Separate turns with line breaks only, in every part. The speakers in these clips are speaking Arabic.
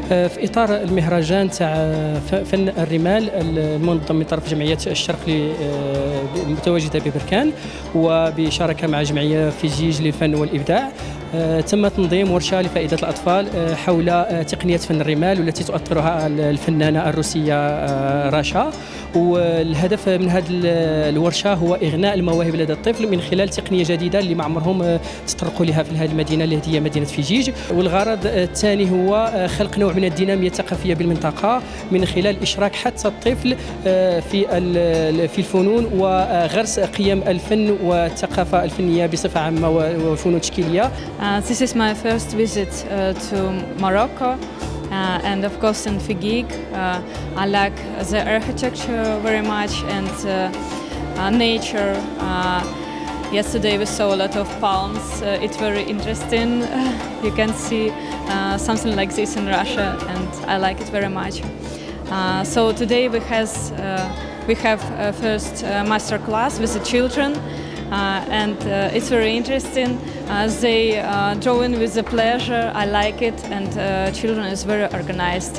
في إطار المهرجان تاع فن الرمال المنظم من طرف جمعية الشرق المتواجدة ببركان وبشراكة مع جمعية فيجيج للفن والإبداع. تم تنظيم ورشة لفائدة الأطفال حول تقنية فن الرمال والتي تؤطرها الفنانة الروسية راشا. والهدف من هذه الورشة هو إغناء المواهب لدى الطفل من خلال تقنية جديدة اللي ما عمرهم تطرقوا لها في هذه المدينة اللي هي مدينة فيجيج. والغرض الثاني هو خلق نوع من الدينامية الثقافية بالمنطقة من خلال إشراك حتى الطفل في الفنون وغرس قيم الفن والثقافة الفنية بصفة عامة والفنون التشكيلية.
This is my first visit to Morocco. And of course in Figig, I like the architecture very much and nature. Yesterday we saw a lot of palms. It's very interesting. You can see something like this in Russia and I like it very much. So today we have a first master class with the children. And it's very interesting. They drawing with the pleasure. I like it, and children is very organized.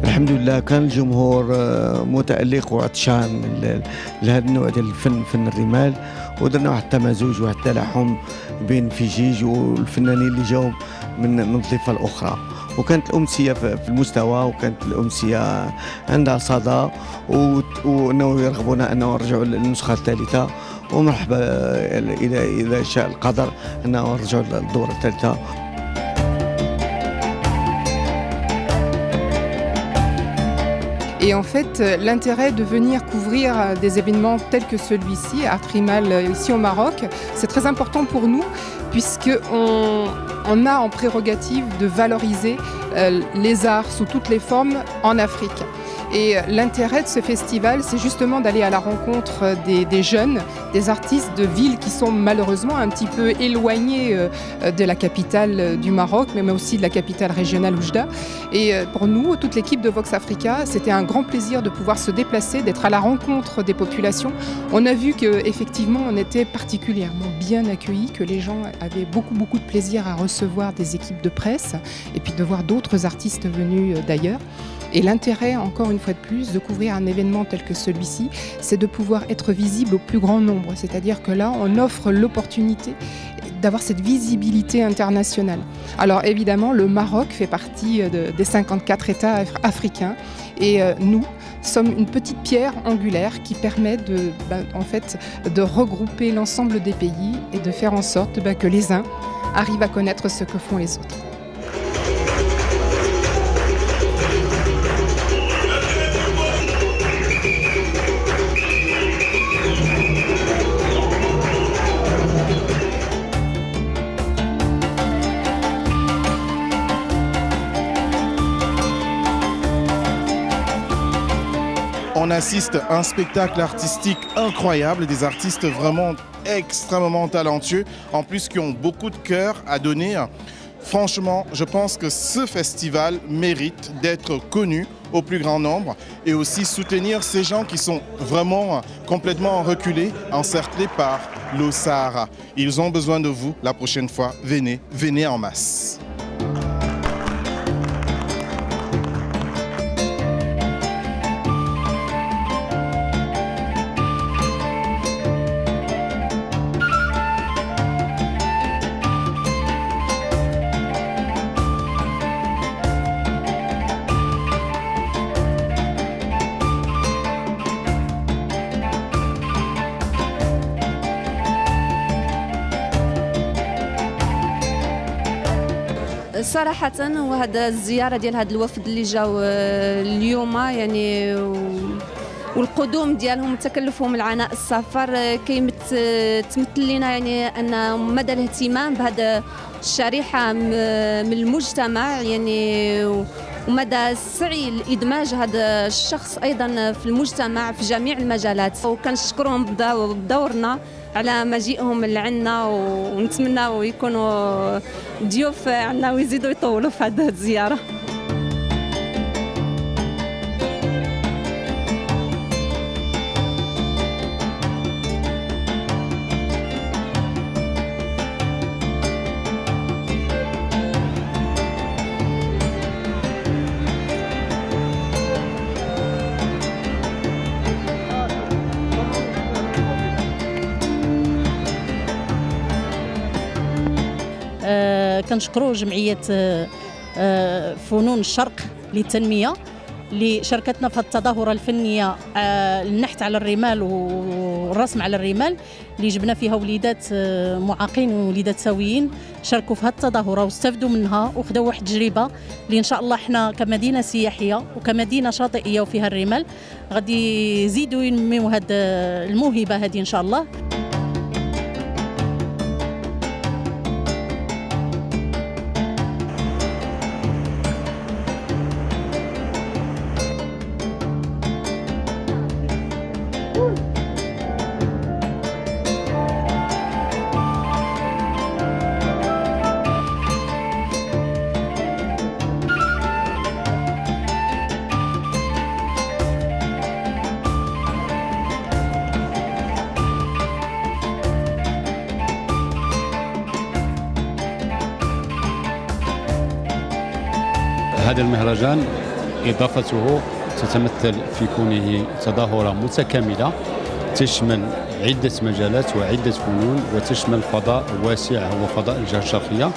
الحمد لله كان الجمهور متألق وعطشان لهذا النوع ديال الفن، فن الرمال، ودرنا واحد التمازج وواحد التلاحم بين فيجيج والفنانين اللي جاوا من الضفة الأخرى. وكانت الأمسية في المستوى، وكانت الأمسية عندها صدى، وأنه يرغبون أنه نرجعوا للنسخة الثالثة. ومرحبا إذا شاء القدر أنه نرجعوا للدورة الثالثة.
Et en fait, l'intérêt de venir couvrir des événements tels que celui-ci, Art Rimal, ici au Maroc, c'est très important pour nous, puisqu'on a en prérogative de valoriser les arts sous toutes les formes en Afrique. Et l'intérêt de ce festival, c'est justement d'aller à la rencontre des jeunes, des artistes de villes qui sont malheureusement un petit peu éloignés de la capitale du Maroc, mais aussi de la capitale régionale Oujda. Et pour nous, toute l'équipe de Vox Africa, c'était un grand plaisir de pouvoir se déplacer, d'être à la rencontre des populations. On a vu qu'effectivement, on était particulièrement bien accueillis, que les gens avaient beaucoup de plaisir à recevoir des équipes de presse et puis de voir d'autres artistes venus d'ailleurs. Et l'intérêt, encore une fois de plus, de couvrir un événement tel que celui-ci, c'est de pouvoir être visible au plus grand nombre. C'est-à-dire que là, on offre l'opportunité d'avoir cette visibilité internationale. Alors évidemment, le Maroc fait partie des 54 États africains et nous sommes une petite pierre angulaire qui permet de regrouper l'ensemble des pays et de faire en sorte que les uns arrivent à connaître ce que font les autres.
On assiste à un spectacle artistique incroyable, des artistes vraiment extrêmement talentueux, en plus qui ont beaucoup de cœur à donner. Franchement, je pense que ce festival mérite d'être connu au plus grand nombre et aussi soutenir ces gens qui sont vraiment complètement reculés, encerclés par l'eau Sahara. Ils ont besoin de vous. La prochaine fois, venez en masse.
صراحة وهذا الزيارة ديال هذا الوفد اللي جاو اليوم يعني والقدوم ديالهم تكلفهم العناء السفر تمثل لنا يعني أن مدى الاهتمام بهذا الشريحة من المجتمع يعني ومدى السعي لإدماج هذا الشخص أيضا في المجتمع في جميع المجالات وكنشكرهم بدورنا على مجيئهم لعنا ونتمنى يكونوا ضيوف عنا ويزيدوا يطولوا في هذه الزيارة.
كنشكروا جمعية فنون الشرق للتنمية اللي شاركتنا في التظاهرة الفنية النحت على الرمال والرسم على الرمال اللي جبنا فيها وليدات معاقين ووليدات سويين شاركوا في هذه التظاهرة واستفدوا منها وخدوا واحد التجربة اللي إن شاء الله احنا كمدينة سياحية وكمدينة شاطئية وفيها الرمال غادي يزيدوا ينميوا هذه الموهبة هذه إن شاء الله.
هذا المهرجان إضافته تتمثل في كونه تظاهرة متكاملة تشمل عدة مجالات وعدة فنون وتشمل فضاء واسع هو فضاء الجهة الشرقية،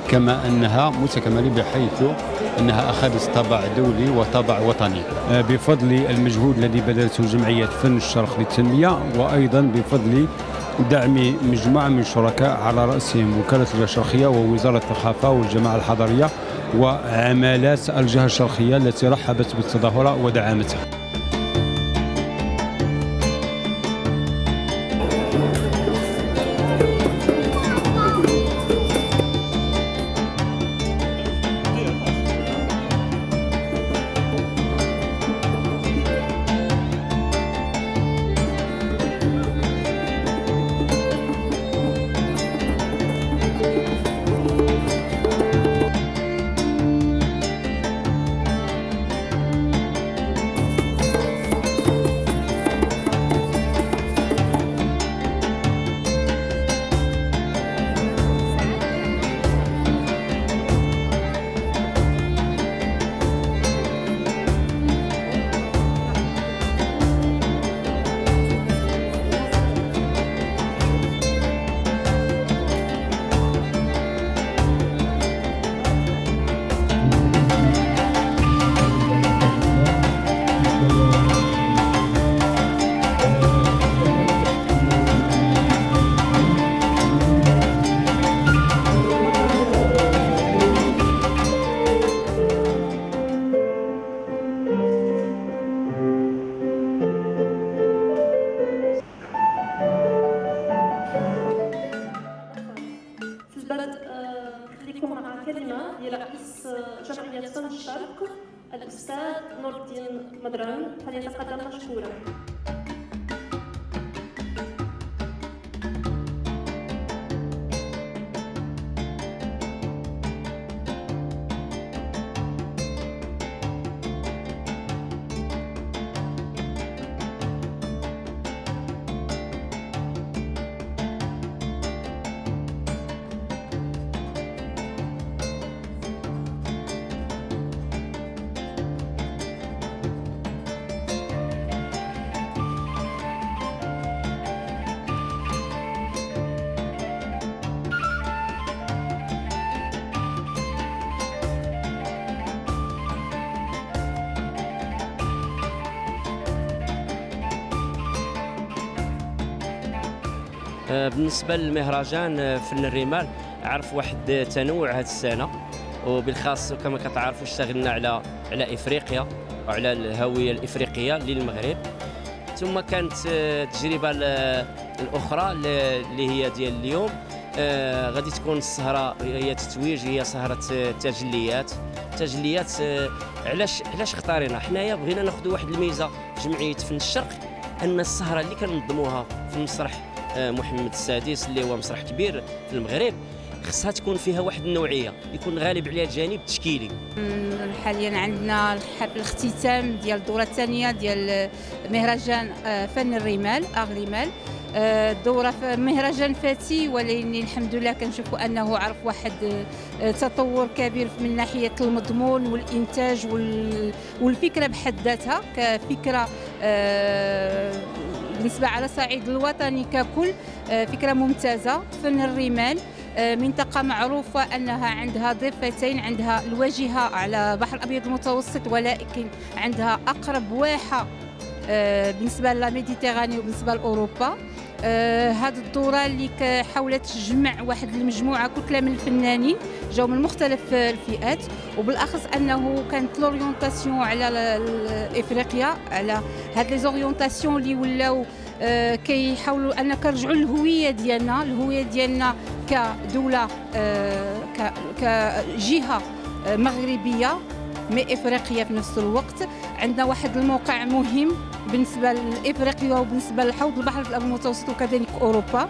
كما أنها متكاملة بحيث أنها أخذت طابع دولي وطابع وطني بفضل المجهود الذي بذلته جمعية فن الشرق للتنمية، وأيضا بفضل دعم مجموعة من الشركاء على رأسهم وكالة الجهة الشرقية ووزارة الثقافة والجماعة الحضرية وعمالات الجهة الشرقية التي رحبت بالتظاهرة ودعمتها.
خليكم مع كلمة لرئيس جمعية فن الشرق الأستاذ نور الدين مدران فليتقدم مشكورا.
بالنسبة للمهرجان فن الرمال عرف واحد تنوع هذه السنة، وبالخاص كما كتعرفوا اشتغلنا على إفريقيا وعلى الهوية الإفريقية للمغرب. ثم كانت التجربة الأخرى اللي هي ديال اليوم غادي تكون السهرة هي تتويج، هي سهرة تجليات. علاش اختارينا حنايا؟ بغينا ناخذوا واحد الميزة في جمعية فن الشرق، أن السهرة اللي كننظموها في المسرح محمد السادس اللي هو مسرح كبير في المغرب خصها تكون فيها واحد النوعيه، يكون غالب عليها الجانب التشكيلي.
حاليا عندنا حفل الاختتام ديال الدوره الثانيه ديال مهرجان فن الرمال اغريمال. الدوره مهرجان فاتي، ولكن الحمد لله كنشوفوا انه عرف واحد تطور كبير من ناحيه المضمون والانتاج والفكره بحد ذاتها كفكره بالنسبه على الصعيد الوطني ككل، فكره ممتازه. فن الرمال منطقة معروفة أنها عندها ضفتين، عندها الواجهة على البحر الأبيض المتوسط، ولكن عندها أقرب واحة بالنسبة للميديتيراني وبالنسبة لأوروبا. هذه الدورة اللي حاولت تجمع واحد المجموعة كتلة من الفنانين جاوا من مختلف الفئات، وبالأخص أنه كانت لورينتاسيون على إفريقيا، على هاد لي زورينتاسيون اللي ولاو كيحاولوا أن كنرجعوا للهوية ديالنا كدولة كجهة مغربية مي إفريقية في نفس الوقت. عندنا واحد الموقع مهم بالنسبة لإفريقيا وبالنسبة لحوض البحر الأبيض المتوسط وكذلك أوروبا.